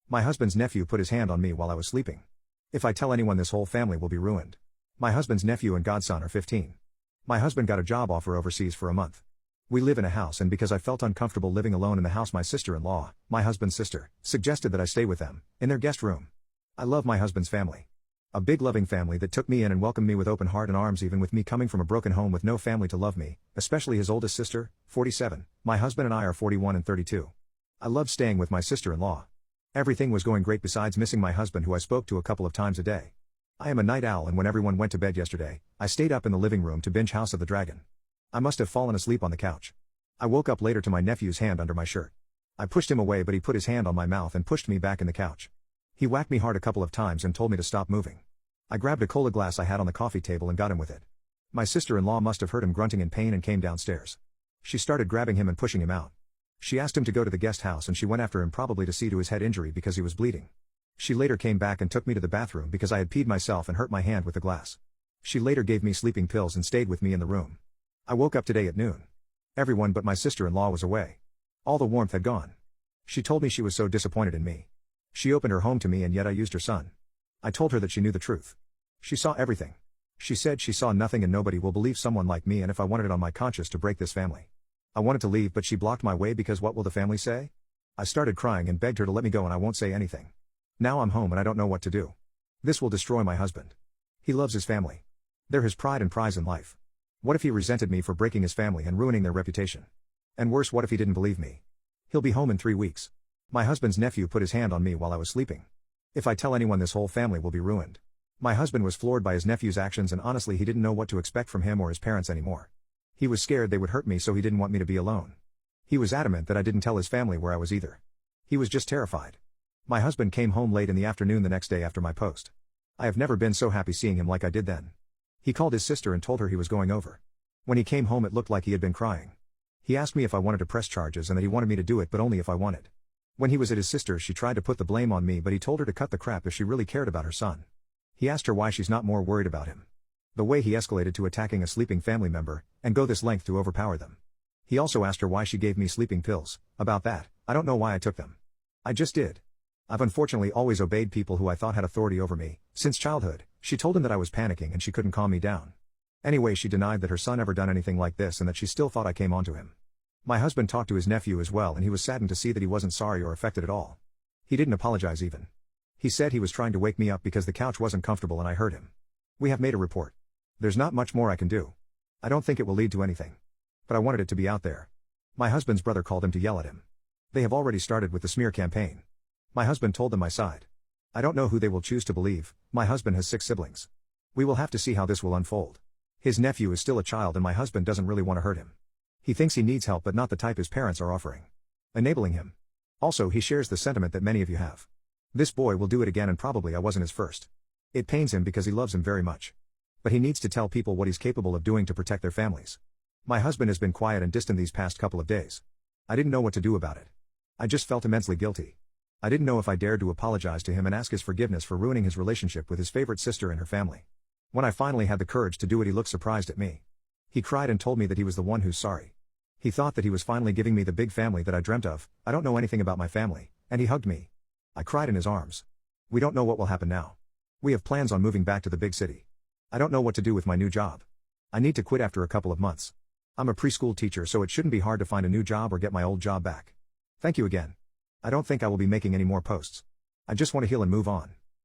My husband's nephew put his hand on me while I was sleeping. If I tell anyone, this whole family will be ruined. My husband's nephew and godson are 15. My husband got a job offer overseas for a month. We live in a house, and because I felt uncomfortable living alone in the house, my sister-in-law, my husband's sister, suggested that I stay with them, in their guest room. I love my husband's family. A big loving family that took me in and welcomed me with open heart and arms, even with me coming from a broken home with no family to love me, especially his oldest sister, 47, my husband and I are 41 and 32. I loved staying with my sister-in-law. Everything was going great besides missing my husband, who I spoke to a couple of times a day. I am a night owl, and when everyone went to bed yesterday, I stayed up in the living room to binge House of the Dragon. I must have fallen asleep on the couch. I woke up later to my nephew's hand under my shirt. I pushed him away, but he put his hand on my mouth and pushed me back in the couch. He whacked me hard a couple of times and told me to stop moving. I grabbed a cola glass I had on the coffee table and got him with it. My sister-in-law must have heard him grunting in pain and came downstairs. She started grabbing him and pushing him out. She asked him to go to the guest house, and she went after him, probably to see to his head injury because he was bleeding. She later came back and took me to the bathroom because I had peed myself and hurt my hand with the glass. She later gave me sleeping pills and stayed with me in the room. I woke up today at noon. Everyone but my sister-in-law was away. All the warmth had gone. She told me she was so disappointed in me. She opened her home to me, and yet I used her son. I told her that she knew the truth. She saw everything. She said she saw nothing, and nobody will believe someone like me, and if I wanted it on my conscience to break this family. I wanted to leave, but she blocked my way because what will the family say? I started crying and begged her to let me go, and I won't say anything. Now I'm home and I don't know what to do. This will destroy my husband. He loves his family. They're his pride and prize in life. What if he resented me for breaking his family and ruining their reputation? And worse, what if he didn't believe me? He'll be home in 3 weeks. My husband's nephew put his hand on me while I was sleeping. If I tell anyone, this whole family will be ruined. My husband was floored by his nephew's actions, and honestly he didn't know what to expect from him or his parents anymore. He was scared they would hurt me, so he didn't want me to be alone. He was adamant that I didn't tell his family where I was either. He was just terrified. My husband came home late in the afternoon the next day after my post. I have never been so happy seeing him like I did then. He called his sister and told her he was going over. When he came home, it looked like he had been crying. He asked me if I wanted to press charges and that he wanted me to do it, but only if I wanted. When he was at his sister's, she tried to put the blame on me, but he told her to cut the crap if she really cared about her son. He asked her why she's not more worried about him. The way he escalated to attacking a sleeping family member, and go this length to overpower them. He also asked her why she gave me sleeping pills. About that, I don't know why I took them. I just did. I've unfortunately always obeyed people who I thought had authority over me, since childhood. She told him that I was panicking and she couldn't calm me down. Anyway, she denied that her son ever done anything like this and that she still thought I came onto him. My husband talked to his nephew as well, and he was saddened to see that he wasn't sorry or affected at all. He didn't apologize even. He said he was trying to wake me up because the couch wasn't comfortable and I heard him. We have made a report. There's not much more I can do. I don't think it will lead to anything. But I wanted it to be out there. My husband's brother called him to yell at him. They have already started with the smear campaign. My husband told them my side. I don't know who they will choose to believe. My husband has 6 siblings. We will have to see how this will unfold. His nephew is still a child and my husband doesn't really want to hurt him. He thinks he needs help, but not the type his parents are offering. Enabling him. Also, he shares the sentiment that many of you have. This boy will do it again, and probably I wasn't his first. It pains him because he loves him very much. But he needs to tell people what he's capable of doing to protect their families. My husband has been quiet and distant these past couple of days. I didn't know what to do about it. I just felt immensely guilty. I didn't know if I dared to apologize to him and ask his forgiveness for ruining his relationship with his favorite sister and her family. When I finally had the courage to do it, he looked surprised at me. He cried and told me that he was the one who's sorry. He thought that he was finally giving me the big family that I dreamt of. I don't know anything about my family, and he hugged me. I cried in his arms. We don't know what will happen now. We have plans on moving back to the big city. I don't know what to do with my new job. I need to quit after a couple of months. I'm a preschool teacher, so it shouldn't be hard to find a new job or get my old job back. Thank you again. I don't think I will be making any more posts. I just want to heal and move on.